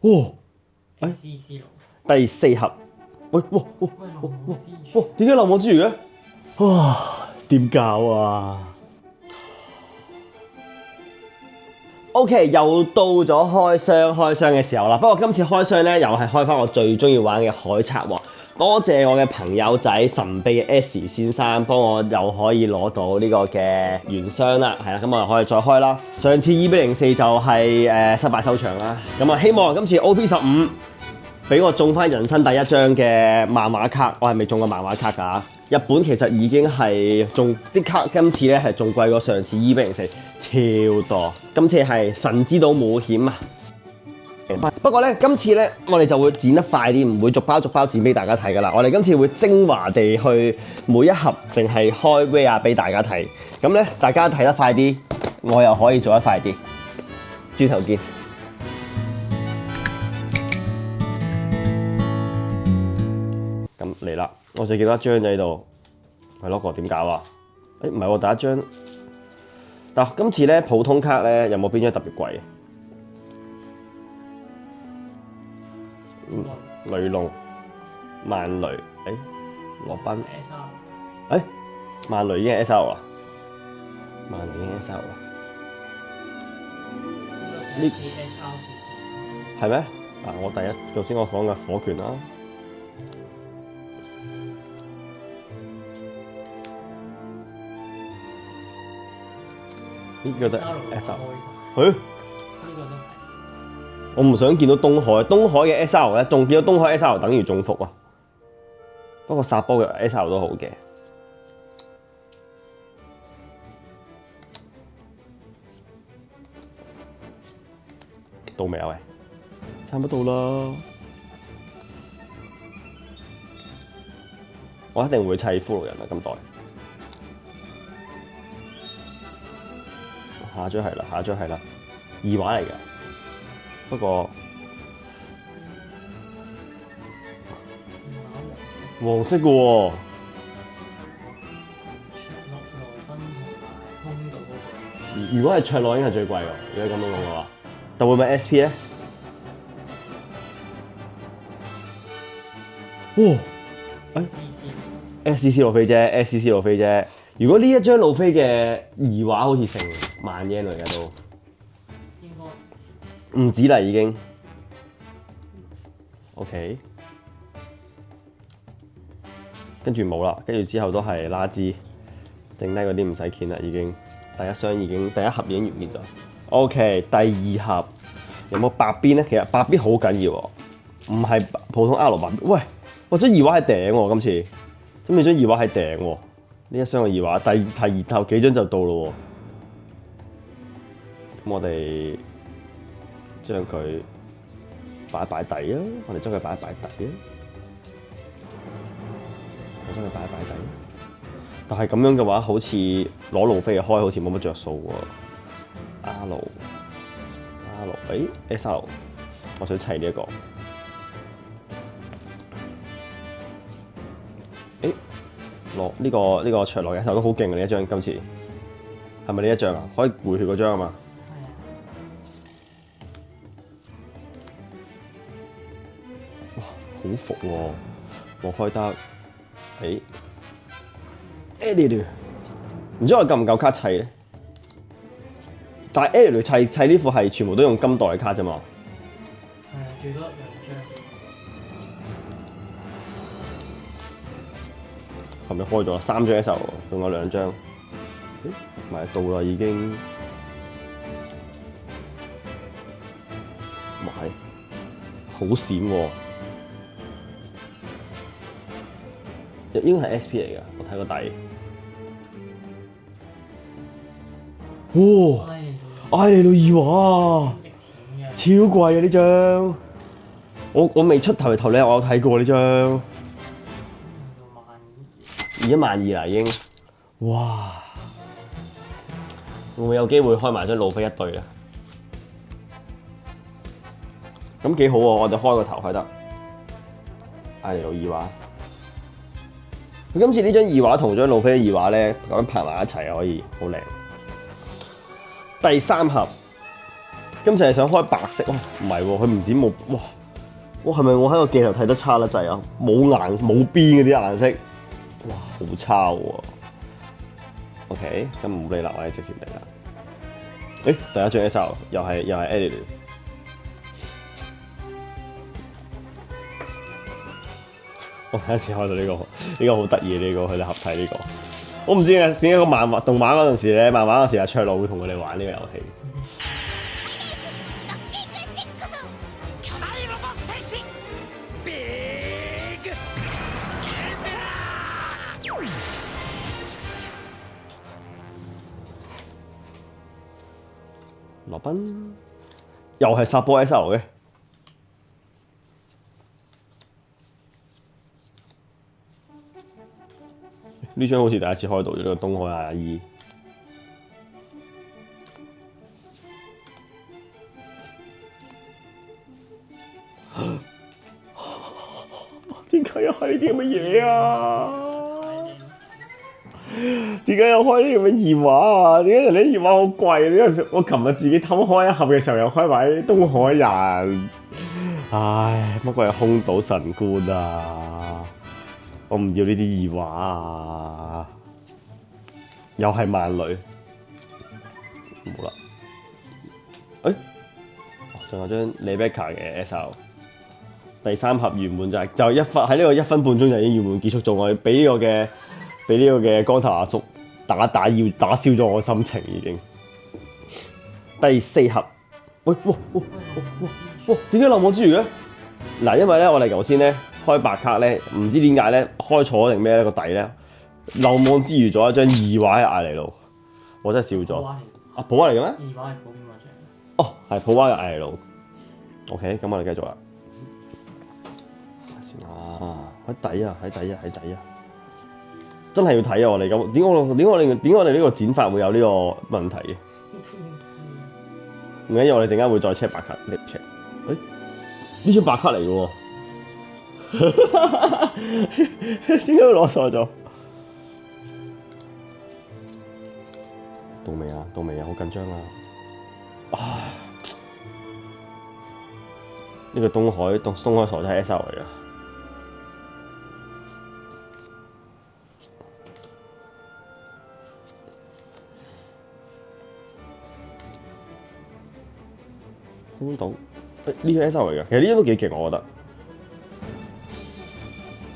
哇！ SCC 第4盒，喂，哇！哇！點解漏網之魚嘅？哇！點搞啊？OK， 又到咗開箱嘅時候啦。不過今次開箱咧，又係開翻我最中意玩嘅海賊喎。多謝我嘅朋友仔神秘嘅 S 先生，幫我又可以攞到呢個嘅原箱啦。係啦，咁我可以再開啦。上次2-04就係失敗收場啦。咁啊，希望今次 OP15俾我中翻人生第一張嘅漫畫卡。我係未中過漫畫卡㗎？日本其實已經係中啲卡，今次咧係仲貴過上次2-04超多。今次係神之島冒險啊！不過咧，今次咧我哋就會剪得快啲，唔會逐包剪俾大家睇噶啦。我哋今次會精華地去每一盒淨係開 rare 俾大家睇。咁咧，大家睇得快啲，我又可以做得快啲。轉頭見。咁嚟啦，我就見到一張喺度，係咯，個點搞啊？唔係喎，第一張。但今次咧普通卡咧有冇邊張特別貴？雷龍、萬雷，羅賓，萬雷已經係 SR 啦，萬雷已經係 SR 啦，呢係咩？我第一頭先我講嘅火拳啦，呢個都係 SR，我唔想見到東海嘅 SR 咧，仲見到東海 SR 等於中伏啊！不過殺波嘅 SR 都好嘅，到未啊？喂，差唔多到啦！我一定會砌骷髏人啊！今代下張係啦，二畫嚟㗎。不過黃色嘅喎，如果係卓洛已經係最貴喎，如果咁樣講嘅話，但會唔會 SP 咧？哇！SCC 路飛啫 ，SCC 路飛啫。如果呢一張路飛嘅二畫好似成萬yen嚟嘅都。唔止啦，已經。OK， 跟住冇啦，跟住之後都係垃圾，剩低嗰啲唔使見啦，已經。第一箱已經，第一盒已經完結咗。OK， 第二盒有冇白邊咧？其實白邊好緊要喎，唔係普通 R 白邊。喂，我張二畫係頂喎，今次，今次張二畫係頂喎。呢一箱嘅二畫，第二頭幾張就到咯喎。咁我哋將佢擺底啊！我哋將佢擺底啊！我將佢擺底。但係咁樣嘅話，好似攞路飛開，好似冇乜着數喎。R， SR， 我想砌呢一個。落呢個卓洛嘅手都好勁嘅呢一張，今次係咪呢一張啊？可以回血嗰張啊嘛？好服喎，我開得，Editor， 唔知我夠唔夠卡砌咧？但係 Editor 砌呢副係全部都用金代嘅卡啫嘛。最多2張。係咪開咗3張 SR， 仲有2張，買到啦已經。買，好閃喎！應該係 SP 嚟㗎，我睇個底。哇！艾利路二畫，超貴啊呢張！我未出頭咧，我有睇過呢張。12000啦已經。哇！會唔會有機會開埋張路飛一對啊？咁幾好喎！我哋開個頭開得。艾利路二畫。佢今次呢張二畫同張路飛嘅二畫咧，咁樣拍埋一齊可以好靚。第3盒今次係想開白色，哇唔係喎，佢唔止冇，哇係咪我喺個鏡頭睇得差得滯啊？冇冇邊嗰啲顏色，哇好差喎。OK， 咁唔理啦，我哋直接嚟啦。誒，第一張 SL 又係 edit。我第一次開到呢個好得意呢個佢哋合體呢個，我唔知點解個動畫嗰陣時咧，漫畫嗰時阿卓佬會同佢哋玩呢個遊戲。羅賓又係殺波 SL 嘅。呢張好似第一次開到咗呢個東海阿姨，點解又係呢啲咁嘅嘢啊？點解又開呢啲咁嘅熱畫啊？點解人哋啲熱畫好貴？呢個我琴日自己偷開一盒嘅時候又開埋東海人，唉，乜鬼係空島神官啊！我唔要呢啲二畫啊！又係萬女，冇啦。誒，仲有張 Rebecca 嘅 SL， 第三盒圓滿就一分喺呢個1分半鐘就已經圓滿結束咗。我俾呢個嘅光頭阿叔打消咗我心情已經。第4盒，喂，哇！點解漏網之魚嘅？嗱，因為咧我哋頭先咧。開白卡咧，唔知點解咧，開錯定咩咧個底咧，漏網之魚咗一張二畫嘅艾尼路，我真係笑咗。啊，普畫嚟嘅咩？二畫係普邊嗰張？哦，係普畫嘅艾尼路。OK，咁我哋繼續啦。先啊，喺底啊，真係要睇啊！我哋咁點解我哋呢個剪法會有呢個問題嘅？唔緊要，我哋陣間會再 check 白卡，你 check。誒，呢張白卡嚟嘅喎。點解會攞錯咗？到未啊？好緊張啊！唉，呢個東海傻仔係 SL 嚟㗎。空島，呢個 SL 嚟㗎，其實呢張都幾勁，我覺得。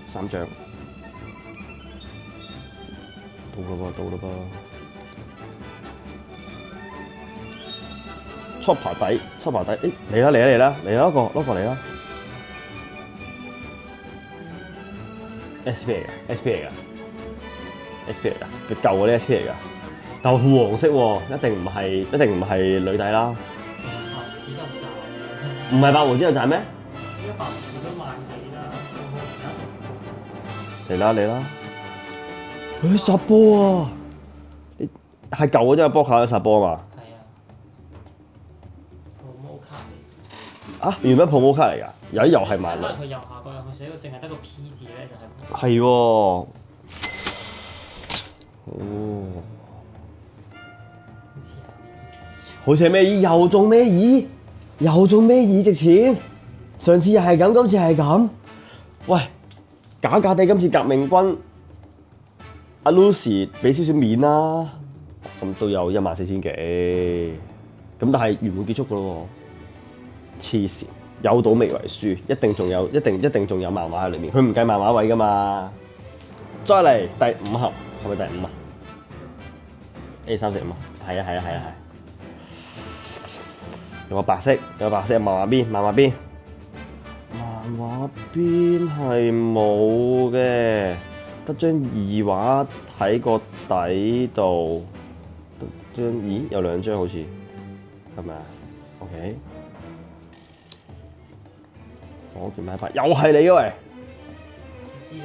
3張，到啦噃 ，chopper 底，誒嚟啦，攞個嚟啦 ，SP 嚟㗎，佢舊嗰啲 SP 嚟㗎，但係黃色喎，一定唔係女底啦，白胡子就唔曬唔係白胡子有賺咩？依家白胡子都萬幾啦，嚟啦！佢殺波啊！係舊嗰張波卡殺波啊嘛？係啊 ，promo 卡嚟。啊，原本 promo 卡嚟㗎，有啲又係萬女。佢右下角有佢寫個淨係得個 P 字咧，就係。係喎。哦。好似係咩意？又中咩意？值錢？上次又係咁，今次係咁。喂！假地今次革命軍阿 Lucy 俾少少面啦，咁都有14000幾，咁但係圓滿結束噶咯喎，黐線，有賭未為輸，一定仲有漫畫喺裏面，佢唔計漫畫位噶嘛。再嚟第5盒，係咪第5啊？A35啊，係啊，有個白色漫畫邊。漫畫邊係冇嘅，得張二畫喺個底度。咦？有2張好似，係咪啊 ？OK。火劍牌又係你嘅喂！知你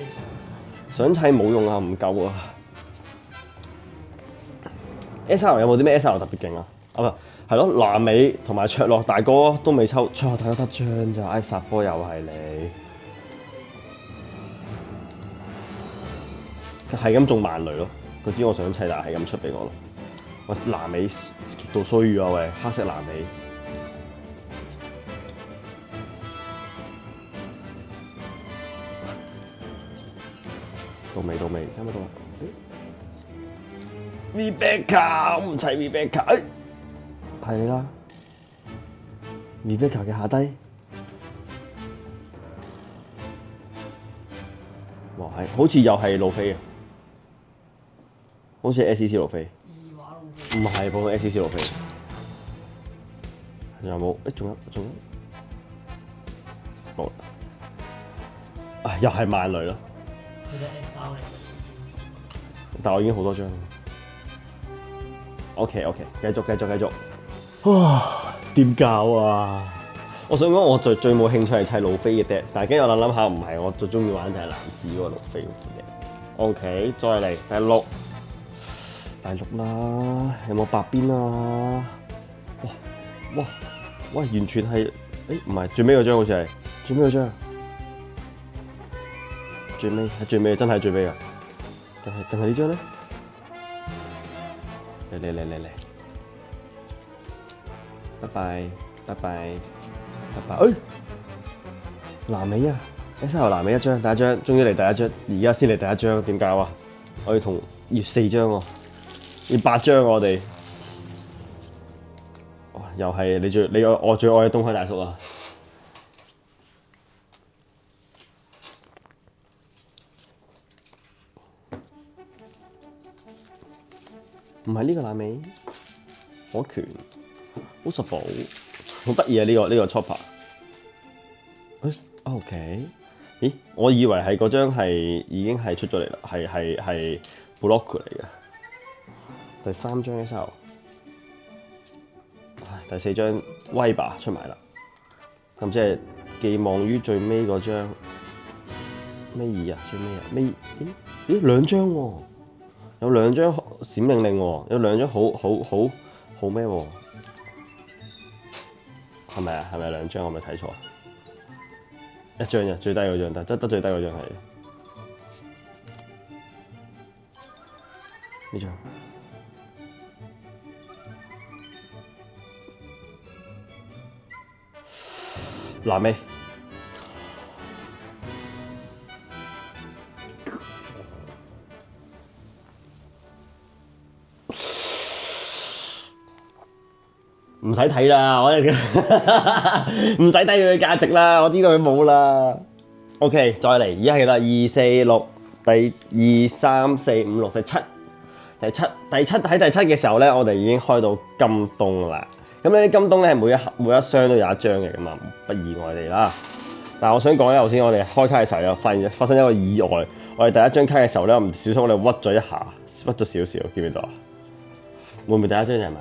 想砌冇用啊，唔夠啊。SL 有冇啲咩 SL 特別勁啊？係咯，南美同埋卓洛大哥都未抽，卓洛大哥得張咋？唉，殺波又係你，係咁中萬雷咯。佢知我想砌，但係咁出俾我咯。喂，南美極度衰啊！喂，黑色南美，到尾，差唔多到。Rebecca， 我唔齊 Rebecca， 係你啦。Rebecca 嘅下低，哇係，好似又係路飛啊，好似 SCC 路飛，唔係普通 SCC 路飛。有冇？仲有，冇啦。啊，又係萬雷咯。佢隻 XR 嚟嘅，但我已經好多張。OK， 繼續。哇，點搞啊？我想講我最冇興趣係砌路飛嘅 deck，但係跟住我諗下唔係，我最中意玩就係藍紫嗰個路飛嗰副 deck。OK， 再嚟第六啦，有冇白邊啊？哇，完全係，唔係最尾嗰張好似係最尾嗰張，最尾真係最尾啊！定係呢張咧？嚟，拜拜，南美啊！SL 南美一張，第一張，終於嚟第一張，而家先嚟第一張，點搞啊？我要4張喎，要8張我哋。又係我最愛嘅東海大叔啊！唔係呢個爛尾，火拳，好實寶，好得意啊！呢個 chopper。OK， 咦？我以為係嗰張已經係出咗嚟啦，係 block 嚟嘅。第3張 SL。第4張威吧出埋啦，咁即係寄望於最尾嗰張尾2啊，最尾啊，咦2張喎，有2張閃令令喎，有2張好咩喎？係咪啊？係咪2張？我咪睇錯？一張啫，最低嗰張，但得最低嗰張係呢張。藍尾，唔使睇啦，我哋唔使睇佢嘅價值啦，我知道佢冇啦。OK， 再嚟，而家係啦，2、4、6，第2、3、4、5、6，第7喺第7嘅時候咧，我哋已經開到金東啦。咁呢啲金東咧係每一箱都有一張嘅，咁啊不意外地啦。但係我想講咧，頭先我哋開卡嘅時候又發生一個意外。我哋第一張卡嘅時候咧，唔小心我哋屈咗一下，屈咗少少，見唔見到啊？會唔會第一張就係萬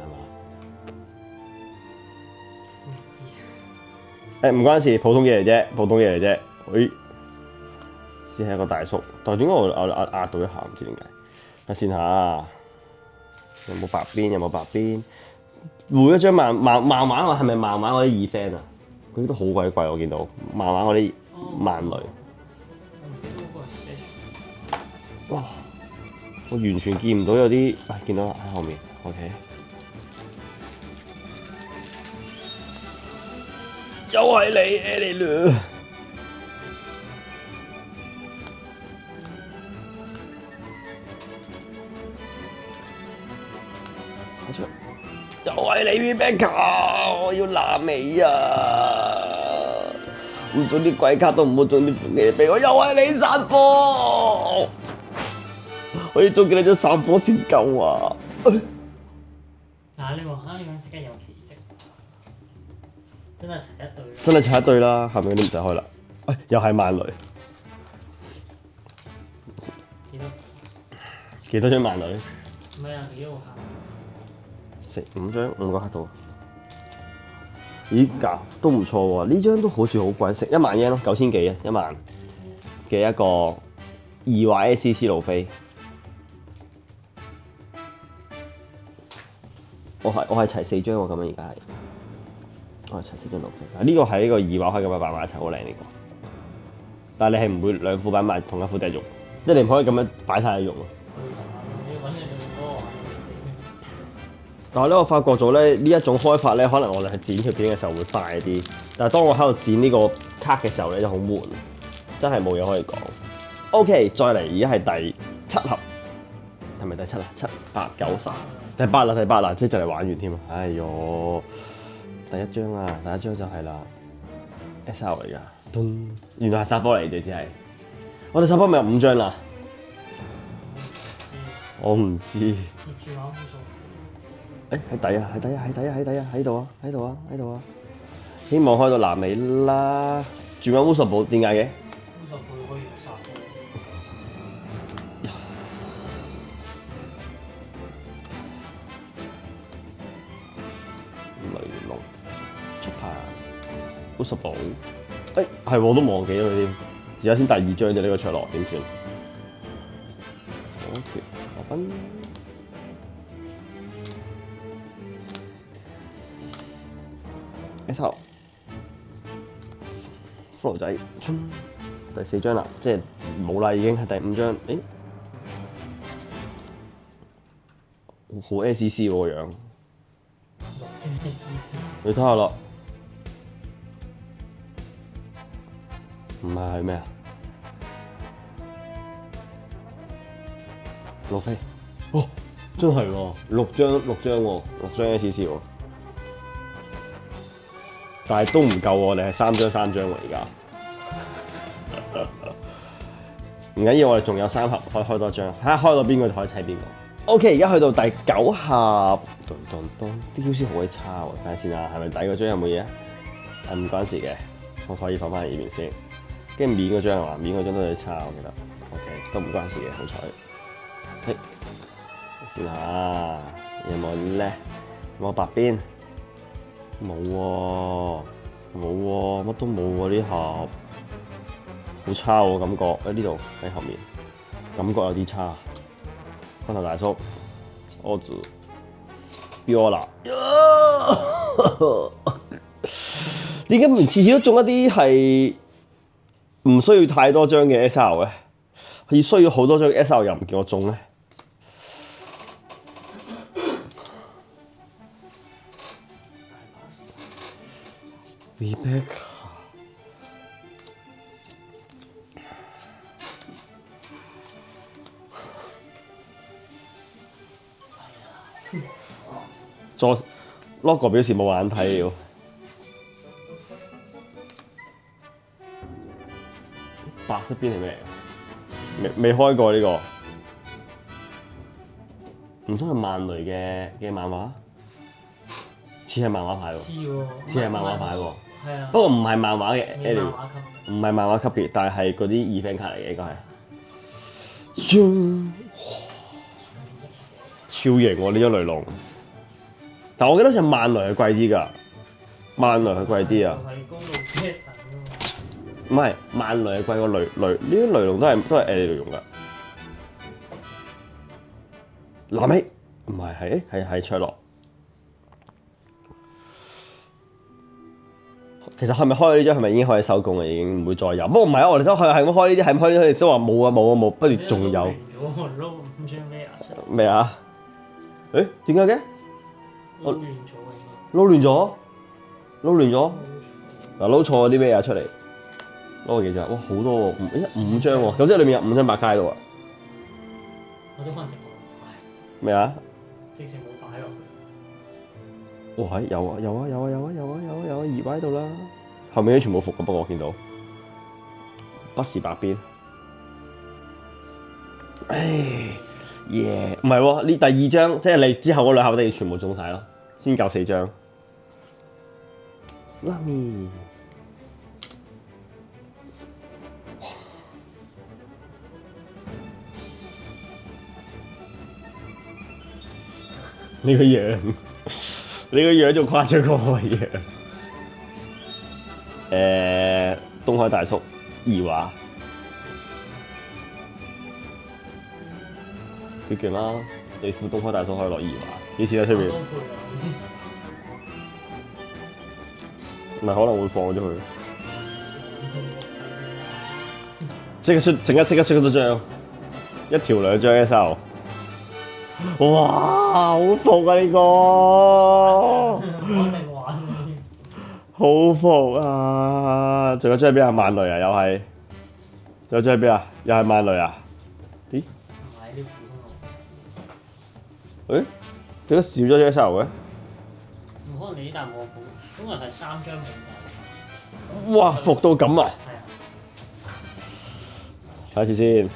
馬？唔關事，普通嘢嚟啫。先係一個大叔，但係點解我壓到一下唔知點解？睇先下，有冇白邊？每一張漫畫我係咪漫畫嗰啲2fan啊？嗰啲都好鬼貴，我見到漫畫嗰啲萬雷。哇！我完全見唔到有啲，見到啦喺後面。OK。又係你 Ellie。又係你 Rebecca， 我要爛尾啊！唔做啲鬼卡都唔好做啲嘢俾我，又係你散波，我要做幾多散波先夠啊！嗱，你話呢樣即刻有奇蹟，真係齊一對。真係齊一對啦，後面嗰啲唔使開啦。又係萬雷，幾多張萬雷？唔係啊，幾號卡？食5張5個黑度，咦價都唔錯喎！呢張都好似好貴，食1萬yen咯，9000幾啊，1萬嘅一個2話 SCC 路飛。我係齊4張喎，咁樣而家係，我係齊4張路飛。呢個係呢個2話開咁樣擺埋一齊好靚呢個，但係你係唔會兩副擺埋同一副地用，即係你唔可以咁樣擺晒去用咯。但係咧，我發覺咗咧，呢一種開法咧，可能我哋係剪條片嘅時候會快啲。但係當我喺度剪呢個卡嘅時候咧，就好悶，真係冇嘢可以講。OK，再嚟而家係第7盒，係咪第7啊？7、8、9、10，第8啦，即係就嚟玩完添啊！哎呦，第一張啊，第一張就係啦 ，SL 嚟㗎，咚，原來係殺波嚟嘅，只係我哋殺波咪有5張啦，我唔知。業主玩烏數，喺底啊，喺度啊！希望開到爛尾啦！轉緊烏索堡點解嘅？烏數佢可以殺波。雷龍出牌烏索堡，係我都忘記咗佢添，而家先第2張啫，呢個卓羅點算？好嘅，羅賓。S.O. 骷髏仔，第4張啦，即係冇啦，已經係第5張。好 S.C. 喎個樣，你睇下啦，唔係咩啊？路飛，哦，真係喎，6張喎，6張 S.C. 喎。但係都唔夠喎，我哋係3張喎而家。唔緊要，我哋仲有3盒，可以開多張，睇下開到邊個就可以砌邊個。OK， 而家去到第9盒，啲 QC 好鬼差喎，睇下先啦，係咪底嗰張有冇嘢啊？唔關事嘅，我可以放翻喺呢邊先。跟住面嗰張係嘛？面嗰張都有啲差，我記得。OK， 都唔關事嘅，好彩。先下，有冇咧？有冇白邊？冇喎，乜都冇喎呢盒，好差喎感覺。喺呢度喺後面，感覺有啲差。光頭大叔，我住標啦。點解唔次次都中一啲係唔需要太多張嘅 SL 咧？要需要好多張嘅 SL 又唔叫我中咧？Rebecca， 再 logo 表示冇眼睇了，白色邊係咩嚟？未開過呢個，唔通係漫雷嘅漫畫？似係漫畫牌喎，似係漫畫牌喎。係啊，不過唔係漫畫嘅漫 L， 畫級，唔係漫畫級別，但係嗰啲 event 卡嚟嘅應該係。超型喎呢張雷龍，但我記得好似漫雷係貴啲㗎，漫雷係貴啲啊。係高路車等啊唔係漫雷係貴過雷，呢啲雷龍都係雷龍㗎。南美唔係係卓洛。其實係咪開呢張係咪已經可以收工啊？已經唔會再有。不過唔係啊，我哋都係咁開呢啲，係咁開呢啲，你先話冇，不如仲有。撈5張咩啊？咩啊？誒點解嘅？撈亂咗撈亂咗。嗱撈錯咗啲咩啊出嚟？撈咗幾張？哇好多喎，5張喎，咁即係裏面有5張白街度啊？我都可能直播。咩啊？直情冇擺落去。哇係有2擺喺度啦，後面都全部服嘅，不過我見到不是白邊。唔係喎，呢第2張即係你之後嗰2盒一定要全部中晒咯，先夠4張。拉咪，你個樣，你個樣仲誇張過我樣。東海大叔二話，幾勁啦！你副東海大叔可以落二話，幾錢喺出邊？唔係可能會放咗佢，即刻出多張，1條2張 SL。哇！好服啊呢個，好服啊！仲有張係邊啊？漫雷啊，又係有隻喺邊啊？又係萬雷啊？咦？唔係呢普通誒？點解少咗隻 SL 嘅？唔可能你呢啖冇補，通常係3張平台。哇！服到咁啊！係啊，睇一次先。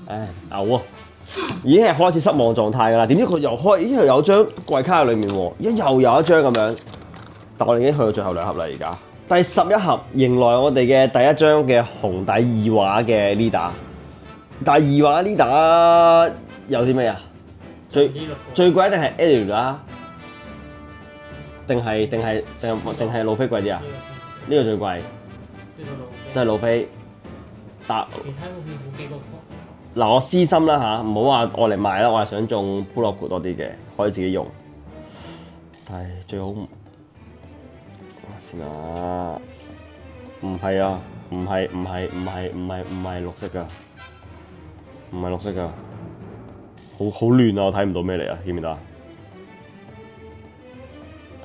唉，嘔啊！已經係開始失望狀態㗎啦。點知佢又開，咦又有張貴卡喺裏面喎，而家又有一張咁樣。但我哋已經去到最後2盒啦，而家。第11盒迎來我哋嘅第一張嘅紅底2畫嘅 leader。但係2畫 leader 有啲咩啊？最貴一定係 L 啦，定係路飛貴啲啊？呢個最貴，都係路飛。但其他嗰邊好幾個方。嗱，我私心啦嚇，唔好話我嚟賣啦，我係想中 Block 多啲嘅，可以自己用。但係最好先啊，唔係啊，唔係綠色㗎，唔係綠色㗎，好亂啊！我睇唔到咩嚟啊，見唔見到啊？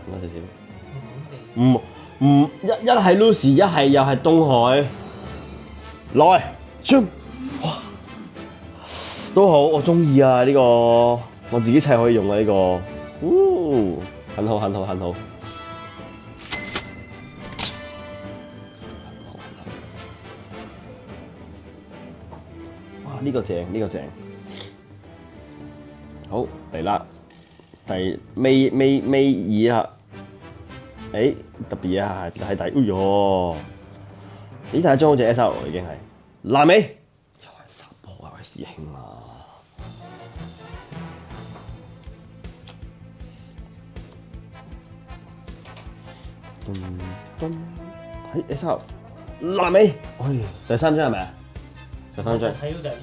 等多少少。一係 Lucy， 一係又係東海。來，轉，哇，都好，我中意啊呢個，我自己砌可以用啊呢個，很好。哇，呢個正，好嚟啦，尾二啊，誒特別啊，係第，哎呦！呢第一張好似 SL 已經係爛尾，又係殺破啊！位師兄啊，喺 SL 爛尾，第3張係咪啊？第3張睇到就係呢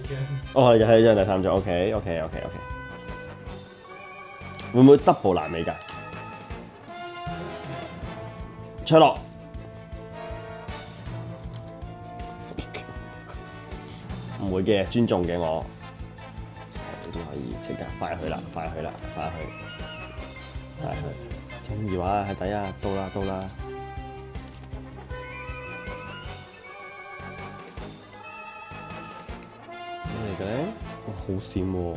張。哦，又係呢張第3張 ，OK。會唔會 double 爛尾㗎？卓樂。唔會嘅，尊重嘅我，都可以即刻快去啦！中意話喺底啊，到啦！咩嚟嘅咧？哇，好閃喎！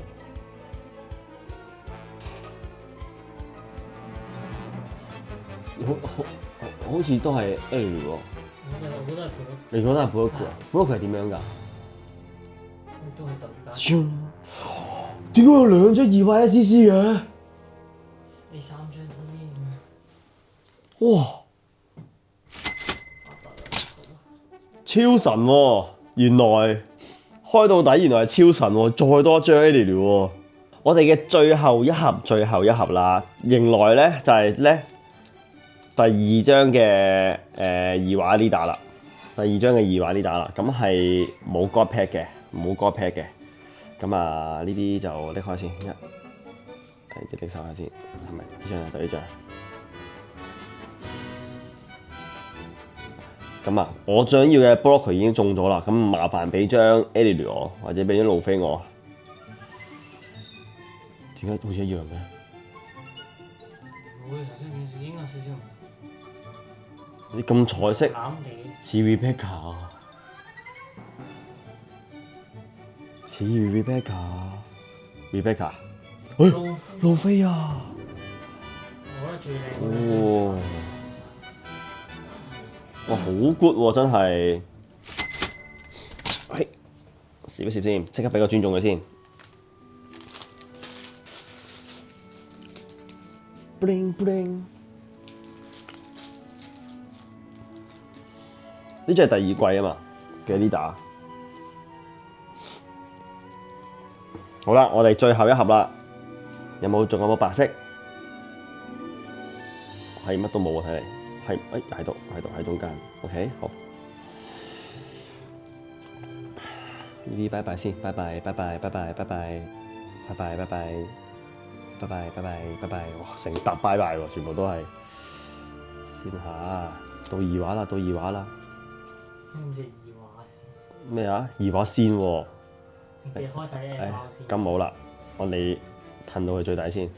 好似都係 L 喎。我覺得係普通。你覺得係普通啊？普通係點樣㗎？都係特別。點解有2張2畫 SCC 嘅？呢3張添。哇！超神喎！原來開到底，原來係超神喎！再多一張 L 喎！我哋嘅最後一盒啦，迎來咧就係咧第2張嘅2畫 leader 啦。第2張嘅2畫 leader 啦，咁係冇 God Pack 嘅。咁啊，呢啲就拎開先，拎手下先，係咪？呢張就呢張。咁啊，我想要嘅 Block 已經中咗啦，咁麻煩俾張 L 我，或者俾張路飛我。點解好似一樣嘅？會頭先件事應該有少少唔同。你咁彩色，藍地。似 Rebecca 啊！似 Rebecca，路飛啊！我覺得最靚。哦，哇，好 good 喎，真係。喂，攝一攝先，即刻俾個尊重佢先。bling bling，呢隻係第2季啊嘛嘅 leader。好啦，我哋最後一盒啦，仲有冇白色？係乜都冇啊！睇嚟係喺度喺中間。OK， 好。呢啲拜拜先，拜拜。哇，成沓拜拜喎，全部都係。先下，到2畫啦。唔知2畫先。咩啊？2畫先喎。直接開晒啲 SL 先。咁冇啦，我哋褪到佢最底先。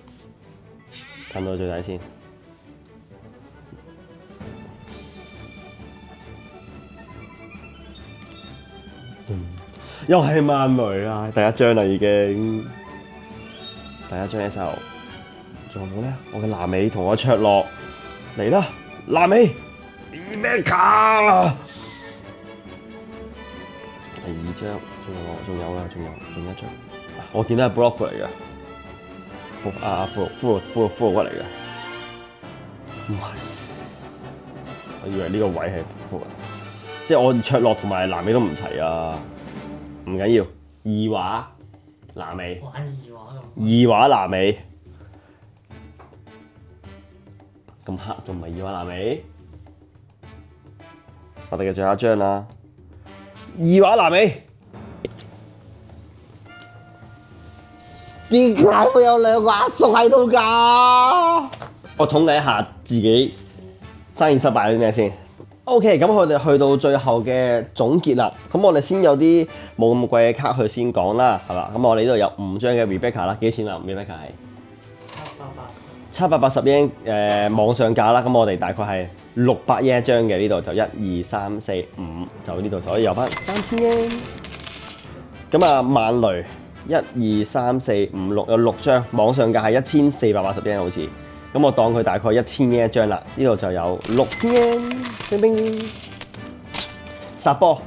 又係萬雷啊！第一張啦已經，第一張 SL， 仲有冇咧？我嘅南美同我卓洛嚟啦，南美 Rebecca， 第二張仲有一張，我見到係 Block 嚟嘅，full 骨嚟嘅，唔係，我以為呢個位係 full， 即係我卓洛同埋南美都唔齊啊。唔緊要，二畫南美，玩二畫咁。二畫南美，咁黑仲唔係二畫南美？我哋嘅最後一張啦，二畫南美。點解會有兩個阿叔喺度㗎？我統計一下自己生意失敗咗啲咩先。OK， 咁我哋去到最後嘅總結啦。咁我哋先有啲冇咁貴嘅卡去先講啦，係嘛？咁我哋呢度有5張嘅 Rebecca 啦，幾錢啊 ？Rebecca 係780 yen 網上價啦。咁我哋大概係600 yen 一張嘅，呢度就1、2、3、4、5，就呢度所以有翻3000 yen。咁啊，萬雷1、2、3、4、5、6有6張，網上價係1480 yen 好似。咁我當佢大概1000 yen 一張啦，呢度就有6000 yen，冰冰。殺波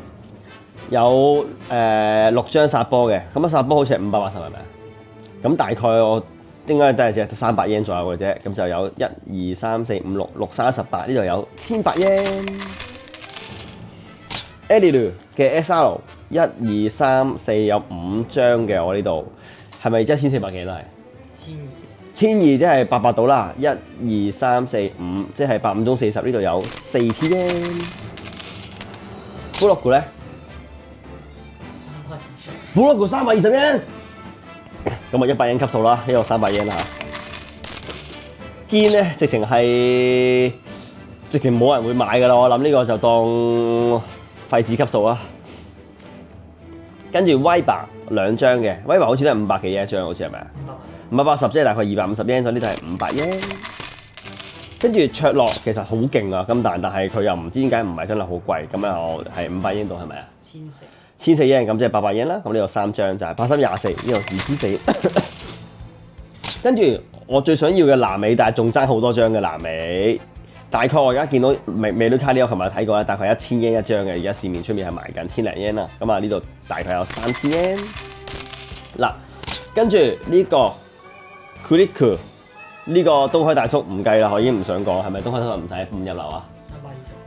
有6張殺波嘅，咁啊殺波好似係580係咪啊？咁大概我應該都係只300 yen 左右嘅啫，咁就有1、2、3、4、5、6， 6、3、18，呢度有1100 yen。Edilu 嘅 SR 1、2、3、4有5張嘅，我呢度係咪1400幾都係？1200即係800到啦，1、2、3、4、5即係85中40，呢度有4000 yen。布洛古咧320，布洛古320 yen，咁啊100 yen級數啦，呢度300 yen 啦嚇。堅咧直情冇人會買噶啦，我諗呢個就當廢紙級數啊。跟住 Viber 2張嘅 ，Viber 好似都係500幾一張，好似係咪啊？580即係大概250 yen，所以呢度係500 yen。跟住卓洛其實好勁啊，金蛋，但係佢又唔知點解唔係真係好貴，咁啊我係500 yen 度係咪啊？1400 yen 咁即係800 yen 啦。咁呢度3張就係8324，呢度2400。跟住我最想要嘅南美，但係仲爭好多張嘅南美。大概我而家見到美女卡呢，我琴日睇過啦，大概1000 yen一張嘅，而家市面出面係賣緊1000零 yen 啦。咁啊呢度大概有3000 yen。嗱，跟住呢個 Kuriku 呢個東海大叔唔計啦，我已經唔想講，係咪東海大叔唔使5入流啊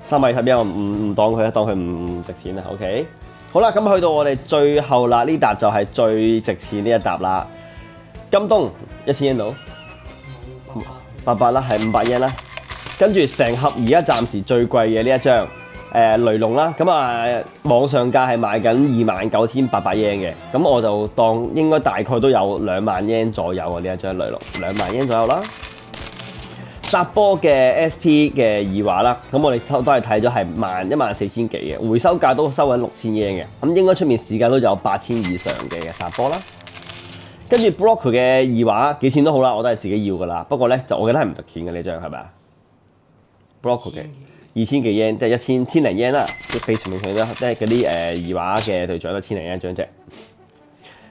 ？320 yen 我唔當佢，當佢唔值錢啦。OK， 好啦，咁去到我哋最後啦，呢沓就係最值錢呢一沓啦。金東1000 yen 到，800啦，係500 yen 啦。跟住成盒而家暫時最貴嘅呢一張雷龍啦，咁啊網上價係賣緊29,800 yen 嘅，咁我就當應該大概都有2萬 yen 左右啊，呢一張雷龍2萬 yen 左右啦。殺波嘅 SP 嘅耳環啦，咁我哋都係睇咗係14000幾嘅，回收價都收緊6000 yen 嘅，咁應該出面市價都有8000以上嘅殺波啦。跟住 Block 嘅耳環幾錢都好啦，我都係自己要噶啦，不過咧就我覺得係唔值錢嘅呢張係咪啊？Block 嘅2000幾 yen， 即係1000零 yen 啦，即係非常上都即係嗰啲耳畫嘅對象都1000零 yen 一張啫。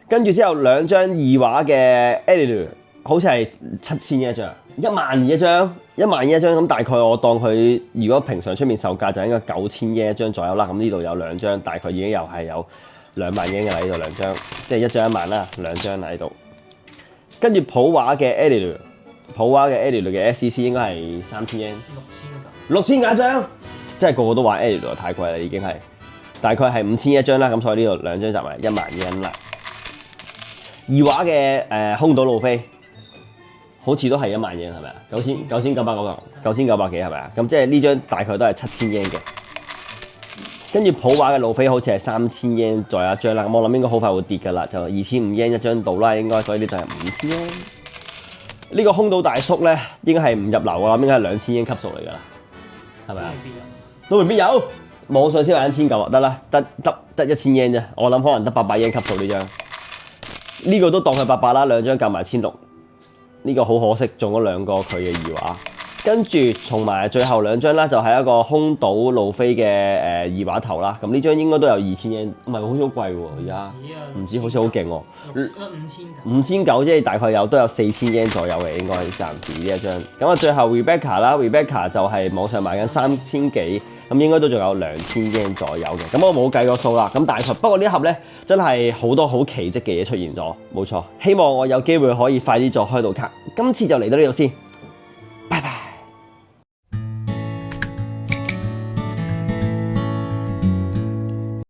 跟住之後2張耳畫嘅 Edilu 好似係7000 yen 一張，12000一張，12000一張咁大概我當佢如果平常出面售價就應該9000 yen 一張左右啦。咁呢度有2張，大概已經又係有2萬 yen 嘅啦，呢度2張，即係一張1萬啦，2張喺度。跟住普畫嘅 Edilu。普畫嘅 Edilu 嘅 SCC 應該係3000 yen， 6000一張，即係個個都話 Edilu 太貴啦，已經係大概係5000一張啦，咁所以呢度2張集埋1萬 yen 啦。二畫嘅空島路飛好似都係1萬 yen 係咪啊？9900幾係咪啊？咁即係呢張大概都係7000 yen 嘅。跟住普畫嘅路飛好似係3000 yen 左右一張啦，咁我諗應該好快會跌㗎啦，就2500 yen 一張到啦，應該，所以呢度係5000 yen。呢個空島大叔咧，應該係唔入流啊，應該係2000 yen 級數嚟㗎啦，係咪啊？都未必有，網上先賣1900啊，得啦，得1000 yen 啫，我諗可能得800 yen 級數呢張，呢個都當佢800啦，2張夾埋1600，呢個好可惜中咗2個佢嘅耳畫，跟住同埋最後2張啦，就係一個空島路飛嘅二畫頭啦。咁呢張應該都有2000 yen，唔係好似好貴喎，而家唔知好似好勁喎。 5900，即係大概都有4000 yen 左右嘅，應該暫時呢一張。咁啊，最後 Rebecca 啦，Rebecca 就係網上賣緊3000幾，咁應該都仲有2000 yen 左右嘅。咁我冇計個數啦。咁大概不過呢盒咧真係好多好奇蹟嘅嘢出現咗，冇錯。希望我有機會可以快啲再開到卡。今次就嚟到呢度先。